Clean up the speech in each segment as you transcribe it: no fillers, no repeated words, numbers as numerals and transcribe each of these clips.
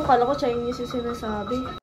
akala ko Chinese yung sinasabi.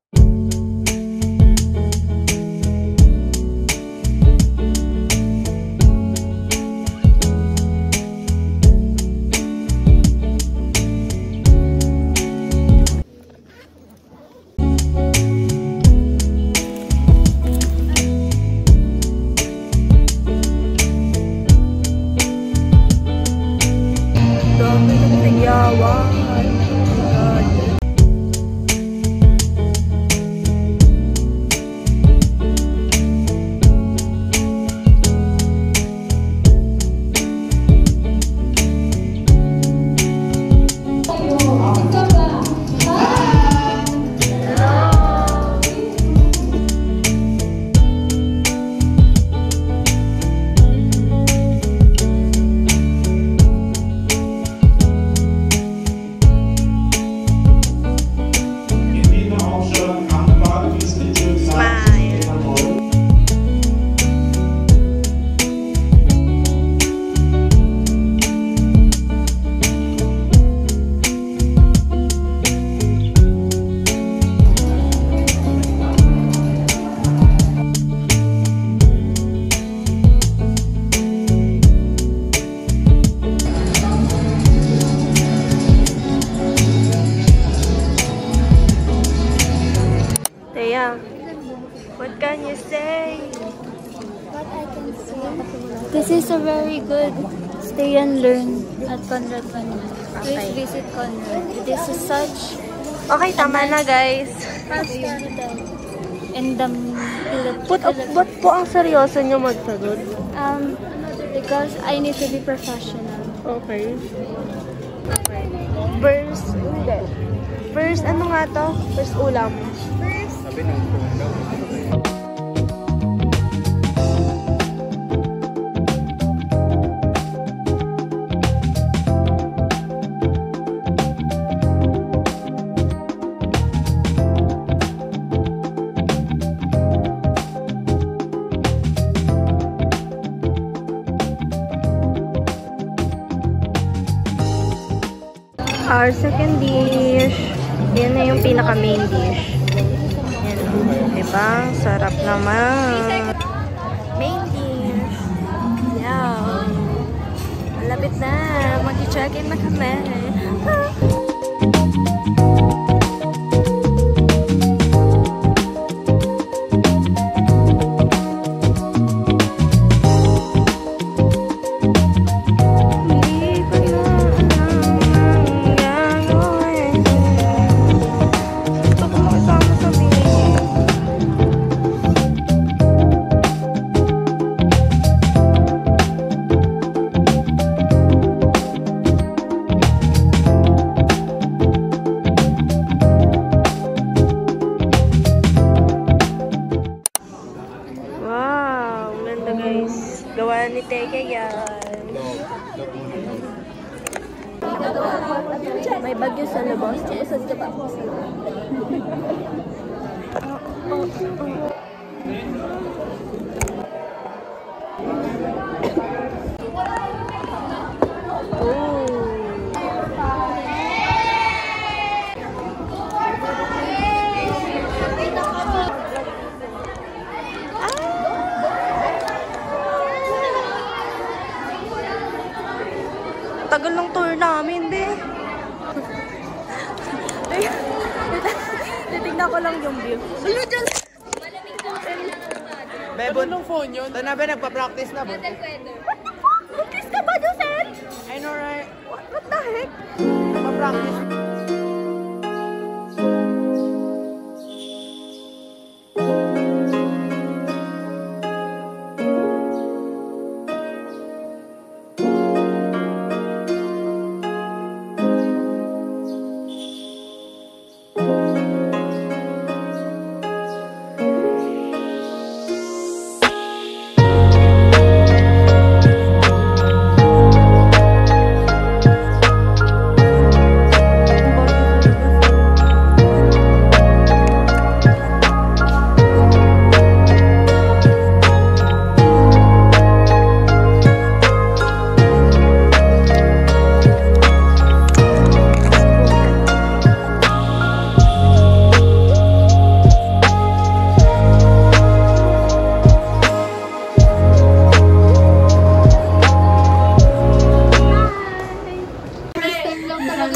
What can you say? What I can say? This is a very good stay and learn at Conrad Manila. Please visit Conrad. It is such... Okay, tama na guys. In the Philippines. Ba't po ang seryoso nyo magsagot? Because I need to be professional. Okay. First, ano nga to? First ulam. Sabi ng phone daw. Our second dish. Yan na yung pinaka-main dish. Yan. Diba? Sarap naman. Main dish. Yan. Malapit na. Mag-check-in na kami. Gawa ni Tega yan. May bagyo sa labas. Isa dito pa ako sa tagal ng tour namin, be. Titignan ko lang yung view. Ano dyan? Malamig po sa ilang Bebo nung phone yun. Ito na ba, nagpa-practice na ba? Practice ka ba, Josel? I know, right? What the heck? Nagpa-practice.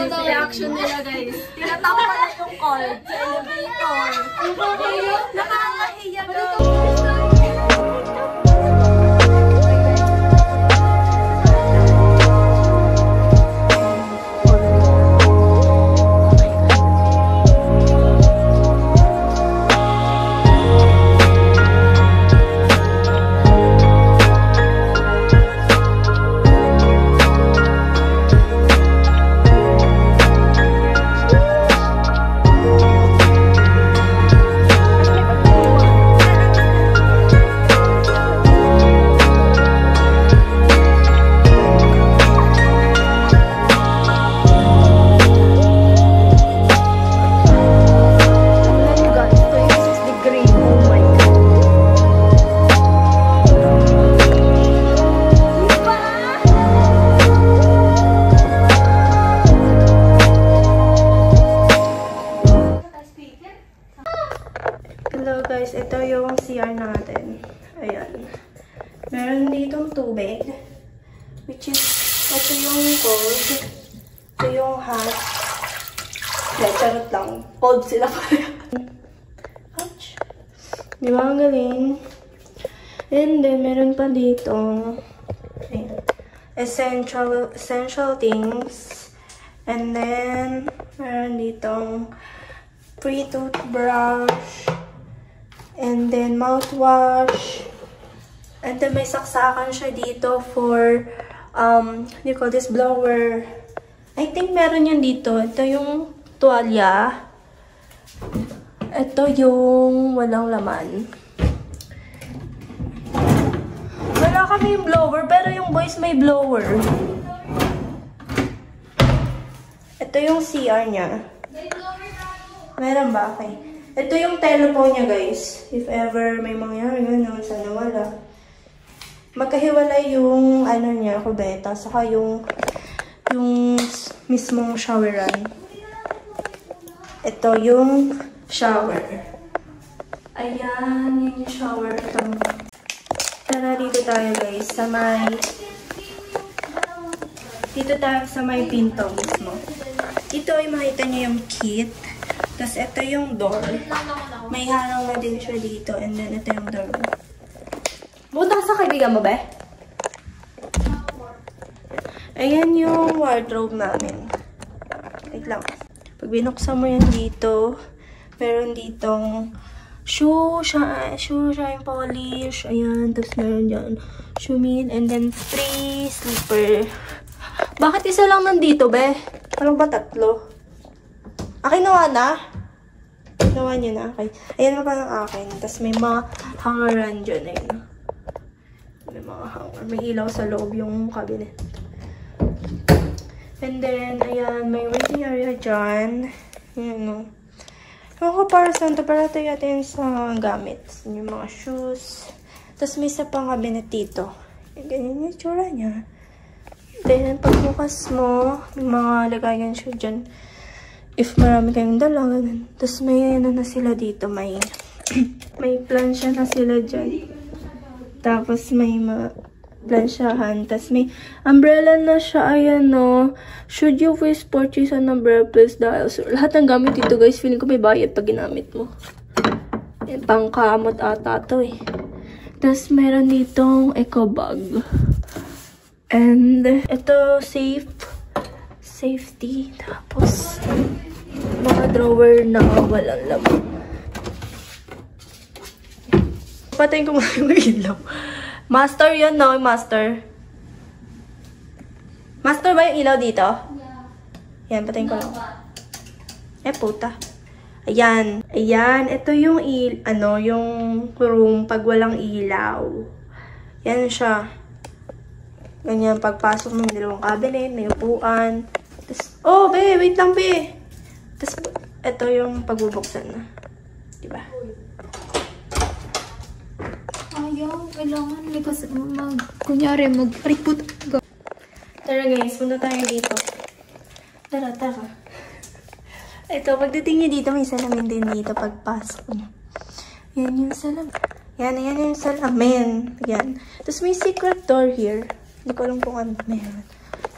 yung reaction nila, guys. Tinatap pala yung call sa elevator. Nakakahiya, guys. Hello guys, ito yung CR natin. Ayan. Meron ditong tubig. Which is, ito yung cold. Ito yung hot. Yeah, charot lang. Cold sila pala. Ouch. Di ba ang galing? And then, meron pa dito. Ayan. Essential things. And then, meron ditong pre-toothbrush. And then, mouthwash. And then, may saksakan siya dito for, what do you call this, blower. I think meron yun dito. Ito yung tuwalya. Ito yung walang laman. Wala kami yung blower, pero yung boys may blower. Ito yung CR niya. Meron ba? Okay. Ito yung telephone niya, guys. If ever may mangyari, gano'n, sana wala. Magkahiwalay yung, ano niya, kubeta, saka yung mismong showeran. Ito yung shower. Ayan, yun yung shower. Ito. Tara, dito tayo, guys, sa may... Dito tayo sa may pinto mismo. Dito ay makita niyo yung kit. Tapos, ito yung door. May harang na din siya dito. And then, ito yung door. Buta ka sa kaibigan mo, be? Ayan yung wardrobe namin. Wait lang. Pag binuksan mo yan dito, meron ditong shine polish. Ayan. Tapos, meron dyan shoe min. And then, 3 slipper. Bakit isa lang nandito, be? Parang ba tatlo? Akin nawa na? Nawa niya na. Okay. Ayan na pa ng akin. Tapos may mga hangeran dyan. Ayun. May mga hanger. May ilaw sa loob yung cabinet. And then, ayan. May waiting area dyan. Ayan, no. Ewan ko para saan to. Para tayo natin sa gamit. Yung mga shoes. Tapos may isa pang cabinet dito. Ganyan yung tsura niya. Then, pagbukas mo, may mga lagayan siya dyan. If marami kayong dala, ganun. Tapos may ano na sila dito, may plansya na sila dyan. Tapos may plansyahan. Tapos may umbrella na siya, ayan no. Should you wish purchase an umbrella, please dial. So, lahat ng gamit dito guys, feeling ko may bayad pag ginamit mo. Yan, pangkamot ata to eh. Tapos meron ditong eco bag. And ito safety. Tapos mga drawer na walang laman. Patayin ko muna yung ilaw. Master yun, no? Master. Master ba yung ilaw dito? Yeah. Yan, patayin ko lang. Eh, puta. Ayan. Ayan. Ito yung yung room pag walang ilaw. Yan siya. Ganyan, pagpasok ng dalawang cabinet, may upuan. Tapos, oh, be, wait lang, be. Tapos, ito yung pagbubuksan na. Diba? Ayaw, kailangan kasi kunyari, mag-ripot. Tara guys, punta tayo dito. Tara. Ito, pagdating nyo dito, may salamin din dito pagpasok nyo. Yan yung salamin. Yan yung salamin. Yan. Tapos may secret door here. Hindi ko alam kung ano meron.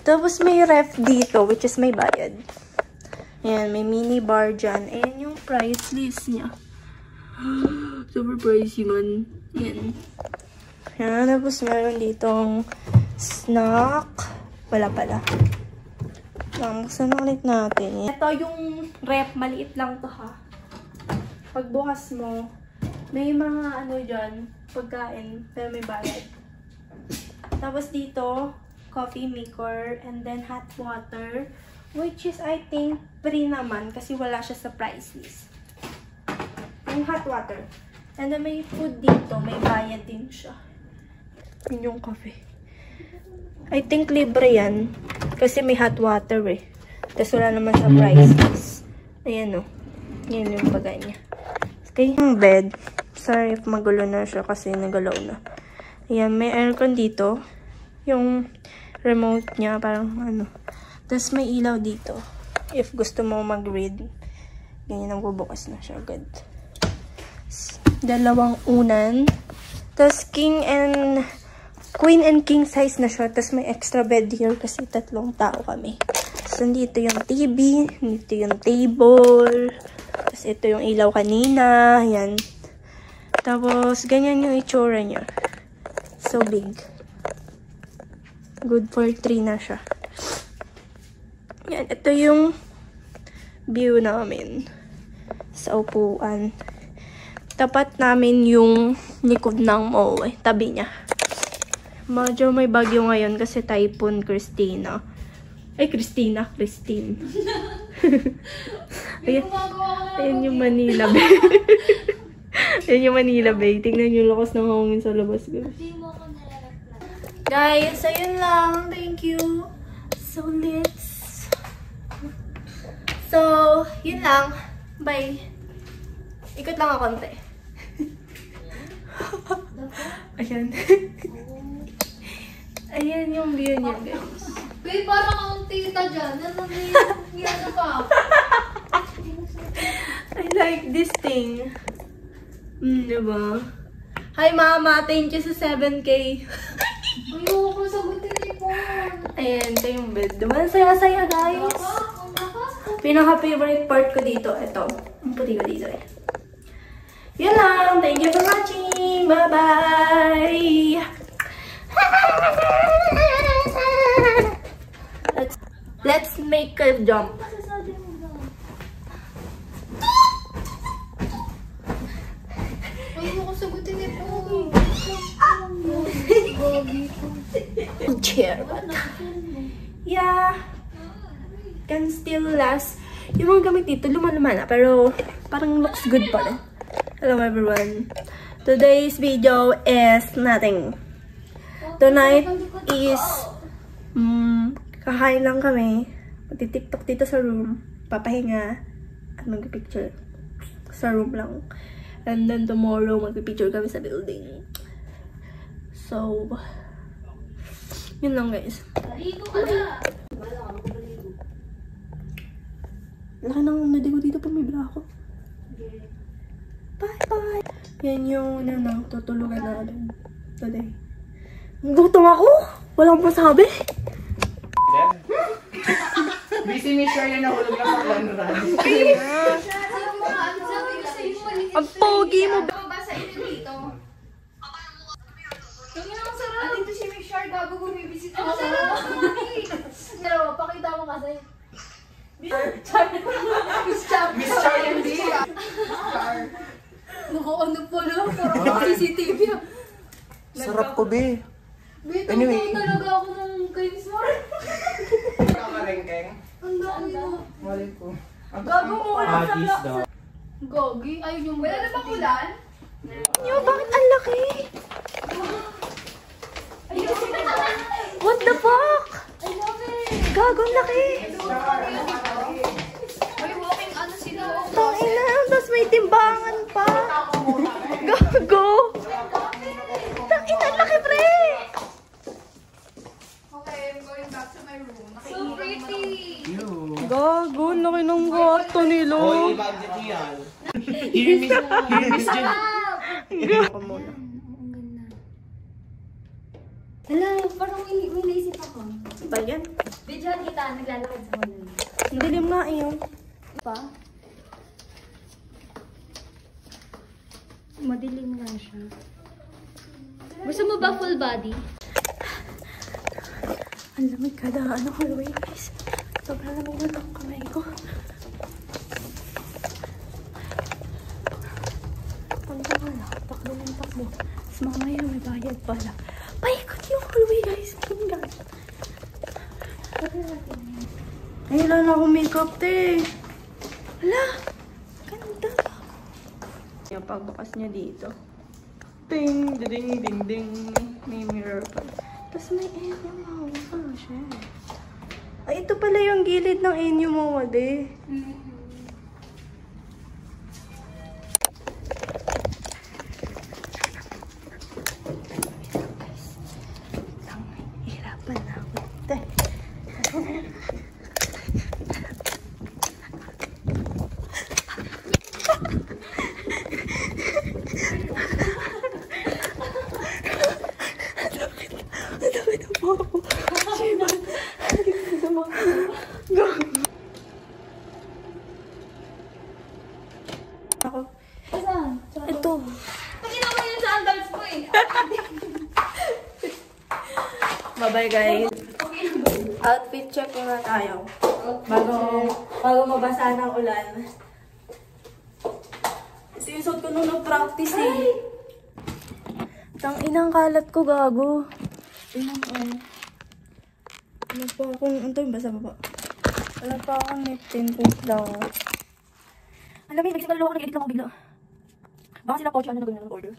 Tapos may ref dito, which is may bayad. Ayan, may mini bar dyan. Ayan yung price list niya. Super pricey man. Ayan. Ayan, tapos meron ditong snack. Wala pala. Buksan na ulit natin. Ito yung ref. Maliit lang to ha. Pagbukas mo, may mga ano dyan, pagkain, pero may bayad. Tapos dito, coffee maker, and then hot water, which is, I think, free naman kasi wala siya sa price list. Yung hot water. And then may food dito, may bayad din siya. Yun yung coffee. I think libre yan. Kasi may hot water eh. Tapos wala naman sa price list. Ayan o. Yan yung bagay niya. Okay. Yung bed. Sorry if magulo na siya kasi nagalaw na. Ayan, may aircon dito. Yung remote niya, parang ano. Tapos may ilaw dito. If gusto mo mag-read. Ganyan, nagbubukas na siya agad. Dalawang unan. Tapos queen and king size na siya. Tapos may extra bed here kasi 3 tao kami. So, dito yung TV. Dito yung table. Tapos ito yung ilaw kanina. Ayan. Tapos, ganyan yung itsura niya. So big. Good for 3 na siya. Yan. Ito yung view namin. Sa upuan. Tapat namin yung likod ng mall. Tabi niya. Medyo may bagyo ngayon kasi Typhoon Christina. Ay, Christine. Ayan yung Manila Bay. Ayan yung Manila Bay. Tingnan yung lakas ng hangin sa labas. Guys, ayun lang. Thank you. So, yun lang. Bye. Ikot lang ako konti. Ayan. Ayan yung view niya, guys. Babe, parang ang tita dyan. Ano pa? I like this thing. Diba? Hi, Mama. Thank you sa 7K. Ayoko sagutin ni Paul. Ayan, ito yung bed. Diba? Saya-saya, guys. Pinaka-favorite part ko dito. Ito. Ang puti ko dito eh. Yun lang. Thank you for watching. Bye-bye. Let's make a jump. Ayoko sagutin ni Paul. Chair. Yeah. Can still last. Yung mga gamit dito, luma-luma na. Pero, parang looks good pa rin. Hello everyone. Today's video is nothing. Tonight is kakain lang kami. Magti-tiktok dito sa room. Papahinga. At mag-picture. Sa room lang. And then tomorrow, mag-picture kami sa building. So, yun lang guys. Laki ng nadi ko dito pag may bra ako. Bye-bye! Yan yung tutulugan natin today. Gutom ako! Walang masabi! Busy ni Shar yung nahulog na sa run. Ang pogi mo! Mabasa ito dito. Tingnan ang sarap. Dito si Miss Shar bago bumibisit ako. Ang sarap! Dalawa, pakita mo kasi. Miss Shar yung di. Nakaano pala. Parang CCTV. Sarap ko, be. Anyway. Talaga ako ng kay Miss Mar. Kamarengkeng. Ang dami na. Mali ko. Gago mo wala sa Gogi? Ayun yung wala na bang ulan? Nyo, bakit ang laki? What the fuck? I love it! Gago, ang laki! May walking ano sila. Tangina, tapos may timbangan pa. Gago! Tangina, ang laki, pre! Okay, I'm going back to my room. So pretty! Gago, ang laki ng gato nila. i-budget yan. Here, Miss Jen. Gago muna. Hala, parang may naisip ako. Ba yan? Videohan kita, naglalakad sa mall. Ang dilim nga yun. Pa? Madilim nga siya. Gusto mo ba full body? Ang lamig kada hallway guys. Sobrang lamig na itong kamay ko. Punta ka na. Takbo ng takbo. Tapos mamaya may bayad pala. Paikot yung hallway guys. Oh my God. Ay, wala na akong makeup te. Hala. Ganda. Yung pagbukas niya dito. Ding, ding, ding, ding. May mirror pa. Tapos may enyo mo. Oh, shit. Ay, ito pala yung gilid ng enyo mo, wade. Hirapan na ako. Ako. Ito. Pakita mo yun sa sandals mo eh. Bye-bye guys. Outfit check muna tayo. Bago mabasa ng ulan. Ito yung suot ko nung nag-practice eh. Tang inang kalat ko, gago. Inang Wala pa akong, ito yung basa baba. Wala pa akong niptin coat lang. Alam mo, nagsimula ako, nag-edit lang ako bigla. Baka sila coach, ano na ganyan ng order.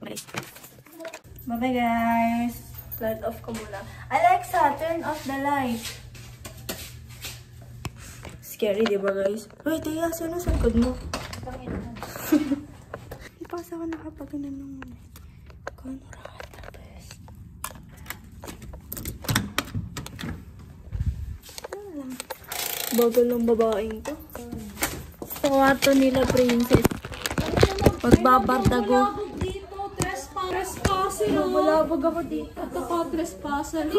Okay. Bye-bye guys. Light off ko muna. Alexa, turn off the light. Scary, diba guys? Uy, Tia, sino sa likod mo? Ipasa ka nakapag ng tapos. Bagal ng babaeng to. Sa kwarto nila, princess. Pagbabardago. Dito, trespassing. Malabog ako dito. Ito pa, trespassing.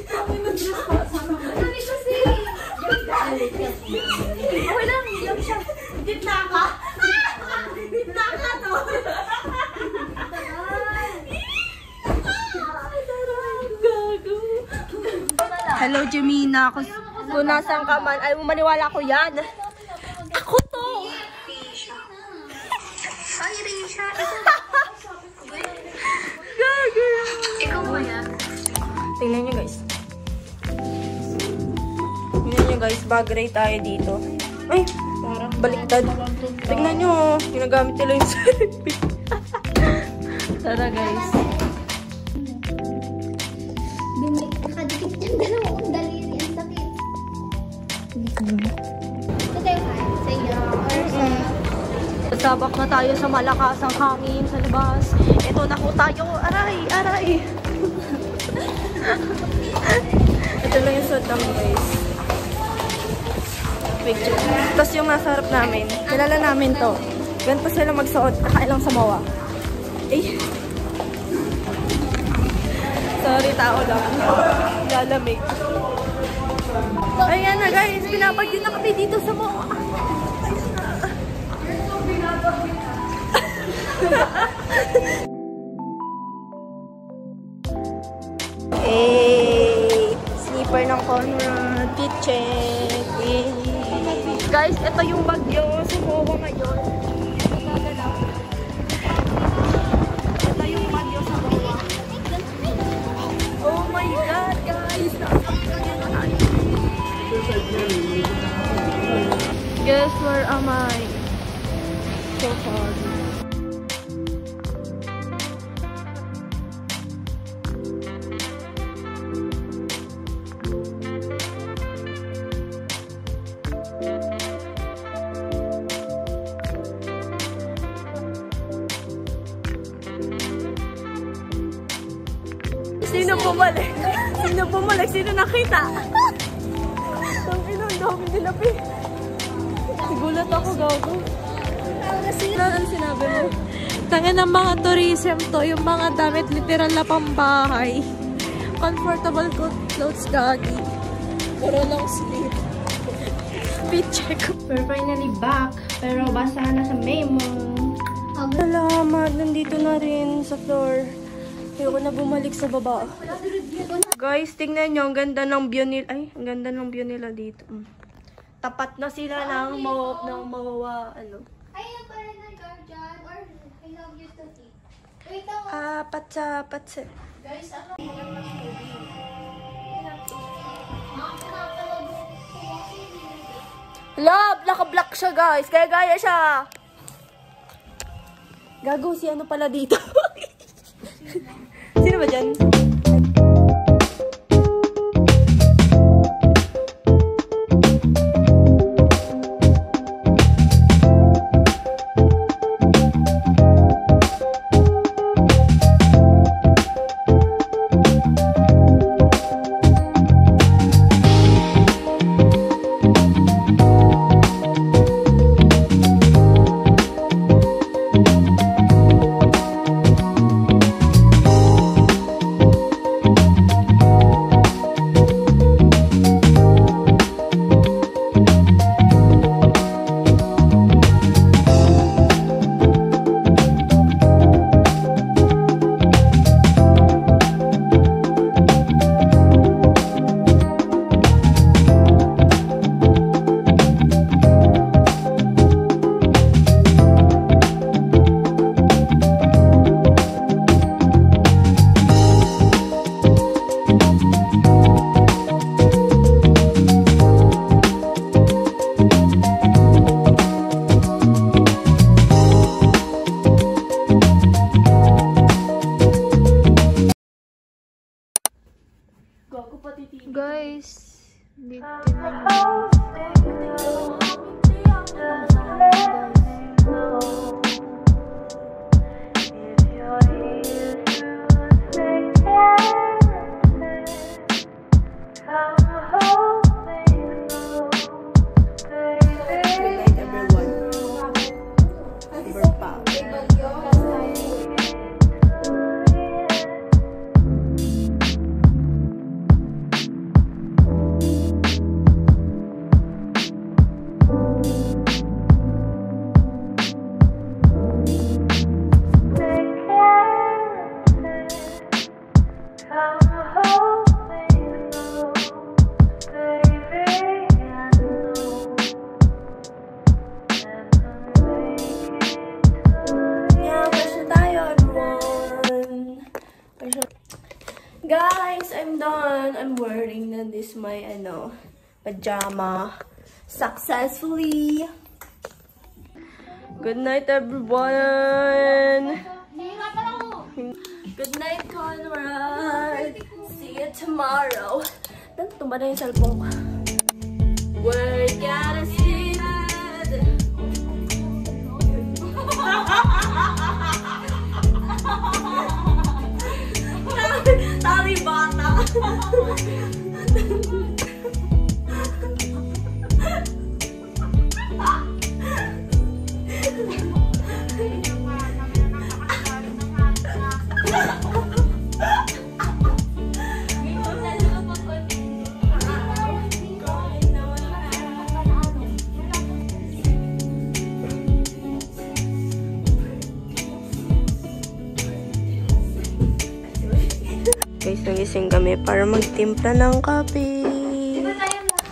Ako nag-trespassing. Ano kasi? Okay lang, lang siya. Gitna ka? Gitna ka to. Hello, Jemina. Kung nasaan ka man, ay maniwala ko yan. Ako to! Ay, Risha. Gago! Ikaw ba yan? Tingnan nyo guys. Tingnan nyo guys, bag-ray tayo dito. Ay, baliktad. Tingnan nyo, ginagamit nila yung selfie. Tara guys. Nakadikit yung dalawang daliri. Ang sakit. Ito tayo sa iyo. Sabak na tayo sa malakasang hangin sa labas. Ito na po tayo. Aray! Aray! Ito lang yung suot namin guys. Picture. Tapos yung nasa harap namin, kilala namin to. Ganito sila magsuot, nakailang samawa. Eh. Sorry, tao lang. Lalamig. Ayan na guys, pinapagyo na kami dito sa mga. Hey, sleeper ng Conrad, check. Guys, ito yung bagyo sa Mowa ngayon. Ito yung bagyo sa Mowa. Oh my God, guys! Guess where am I? So far. Sino bumalik? Sino bumalik? Sino nakita? Ang dami nila, pe. Sigulat ako, gago. Ano sinabi mo? Tangin ng mga tourism to, yung mga damit literal na pambahay. comfortable clothes, gagi. Puro long sleeve. Fit check. We're finally back. Pero basa na sa memo. Salamat. Nandito na rin sa floor. Ayoko na bumalik sa baba. Guys, tingnan nyo. Ang ganda ng view nila. Ay, ang ganda ng view nila dito. Tapat na sila ng mawawa, ano. Ayun pa rin ang guardian or I love you to eat. Wait lang. Patsa. Guys, ano? Love! Naka-block siya, guys. Kaya gaya siya. Gago si ano pala dito. Sino ba dyan? Guys, dito Guys, I'm done. I'm wearing na this my pajama successfully. Good night, everyone. Good night, Conrad. See you tomorrow. Tumba na yung cellphone ko. We're gonna see that. Tari bata. Guys, nagising kami para magtimpla ng kape.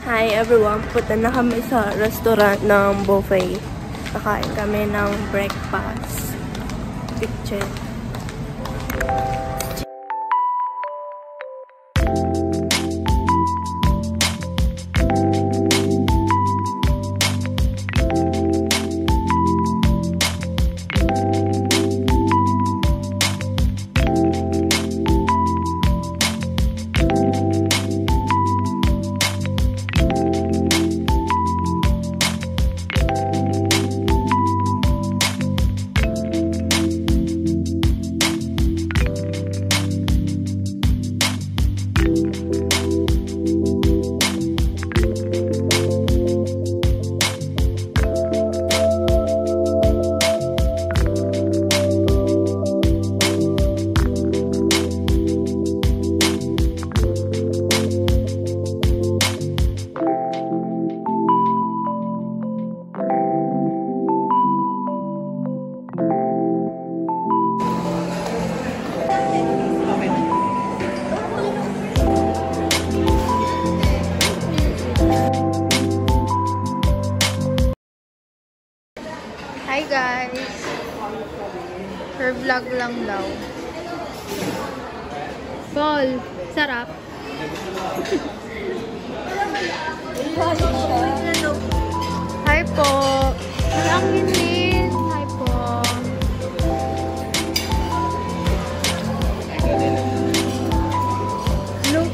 Hi everyone, punta na kami sa restaurant ng buffet. Kakain kami ng breakfast. Picture. guys. Per vlog lang daw. Paul, sarap. Hi po. Ang init. Hi po. Look.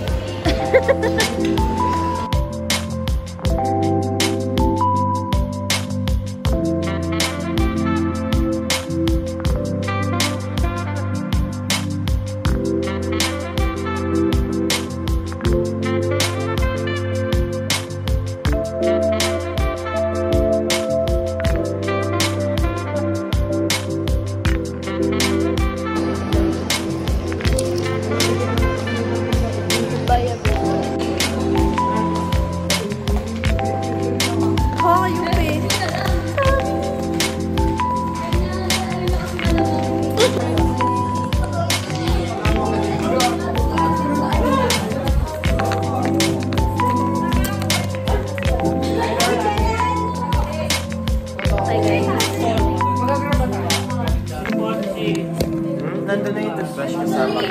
Nandun na yung toothbrush kasama.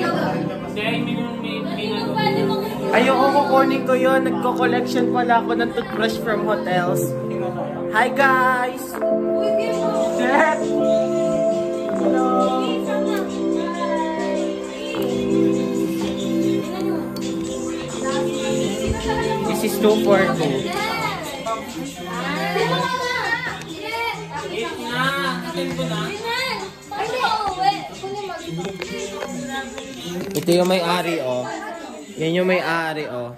Ayoko, kukunin ko yun. Nagko-collection pala ako ng toothbrush from hotels. Hi guys! Jet! Hello! This is 242. Ito yung may-ari, oh. Yan yung may-ari, oh.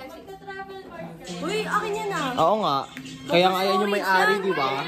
Uy, akin yan ah. Oo nga. Kaya nga yan yung may-ari, di ba?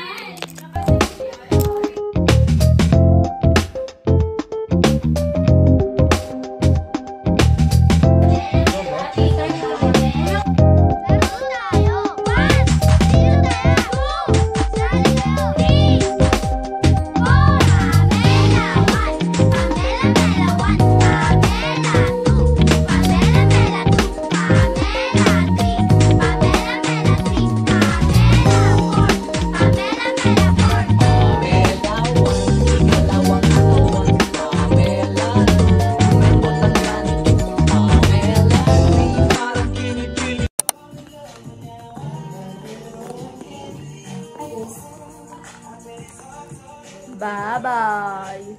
Bye-bye.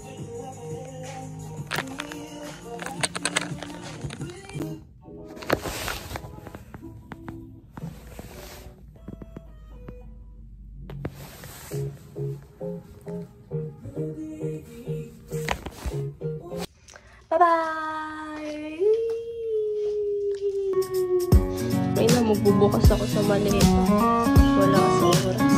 Bye-bye! May na magbubukas ako sa maleta. Wala sa oras.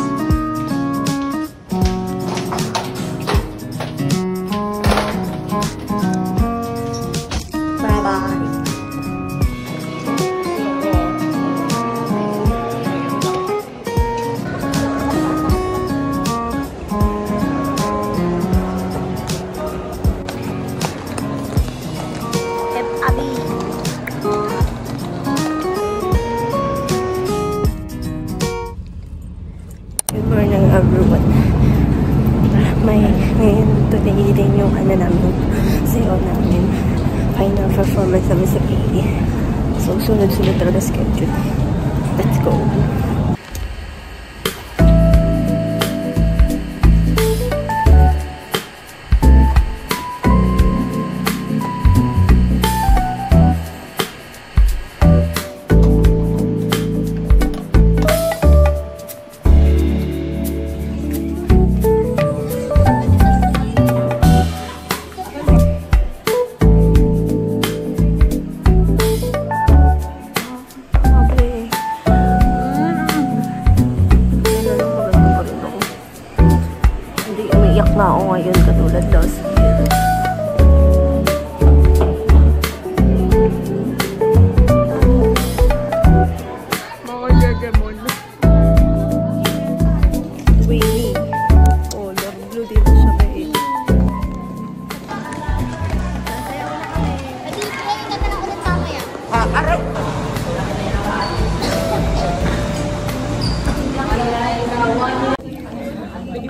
Good morning everyone. Ngayon today din yung namin, sayo namin. Final performance namin sa PE. So sunod-sunod talaga schedule. Let's go. Na ako ngayon katulad last year. Mga jajamon. Winnie. Oh, Lord Blue dito siya kay aray!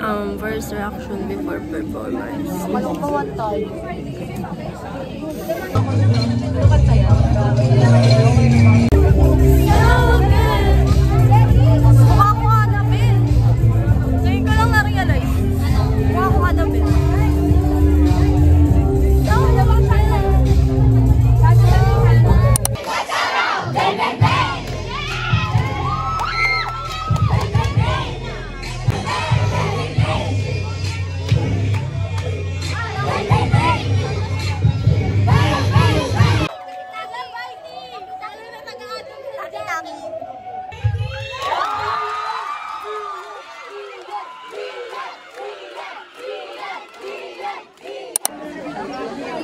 first reaction before performance. Malungkawan tayo. Mukha ko hanapin. Ngayon ko lang na-realize. Mukha ko hanapin.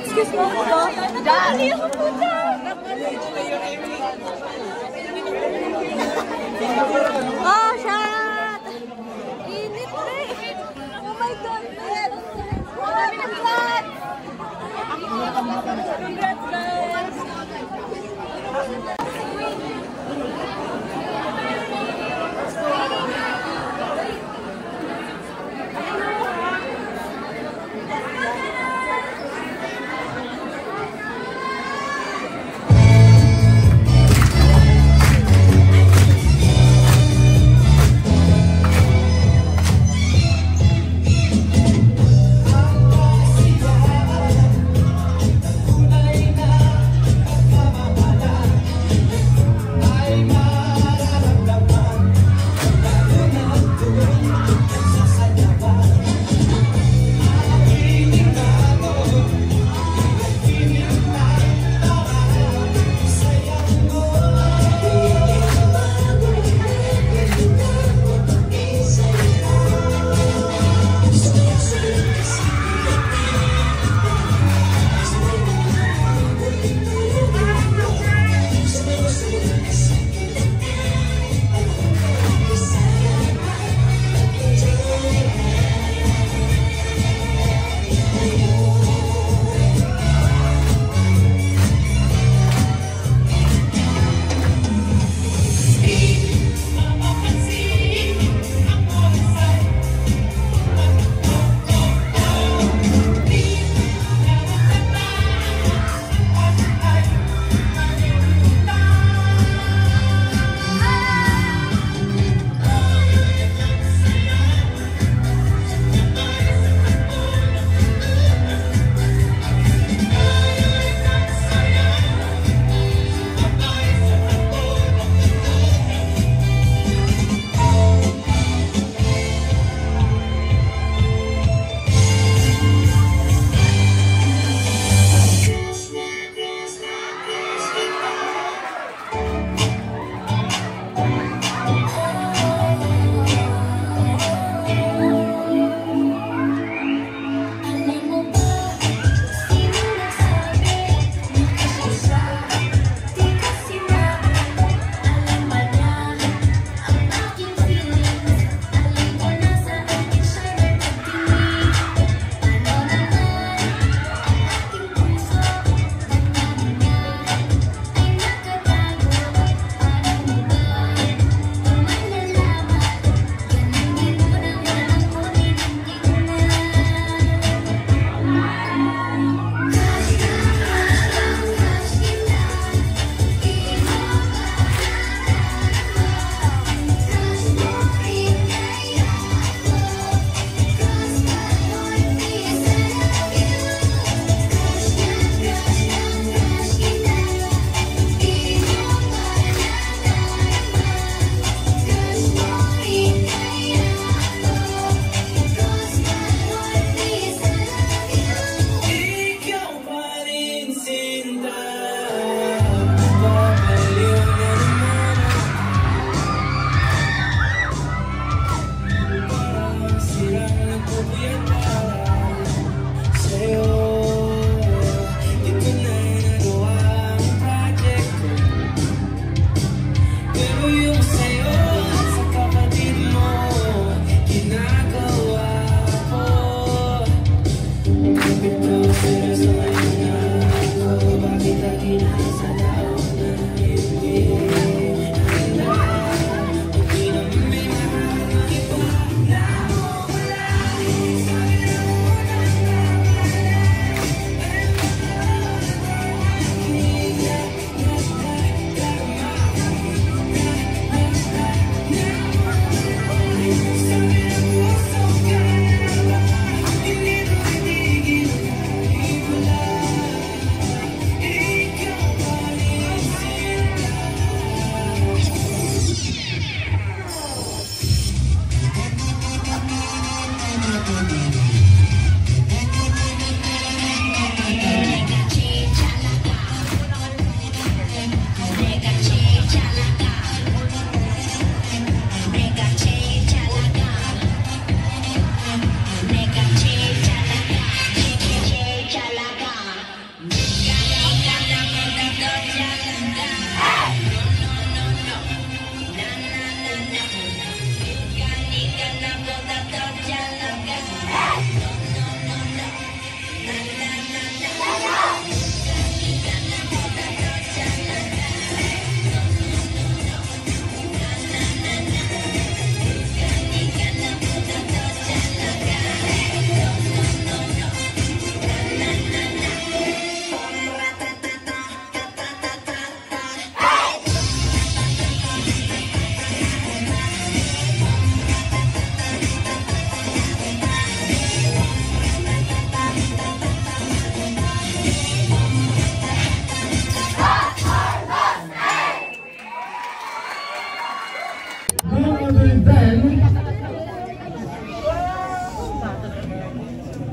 Excuse mo po. Dali ako po dyan. Oh, shot! Init na eh. Oh my God. Congrats! Congrats, guys!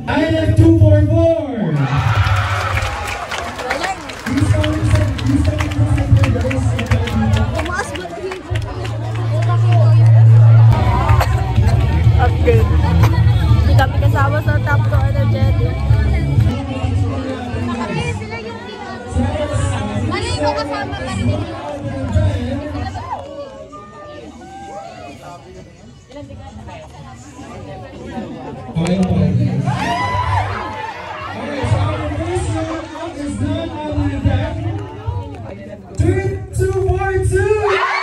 ILF 244. Update. Hindi kami kasama sa top 2 energetic. Ano yung kasama pa rin? Okay, okay. Alright, so our first round is done. I'll leave that. 3, 2, 1, 2.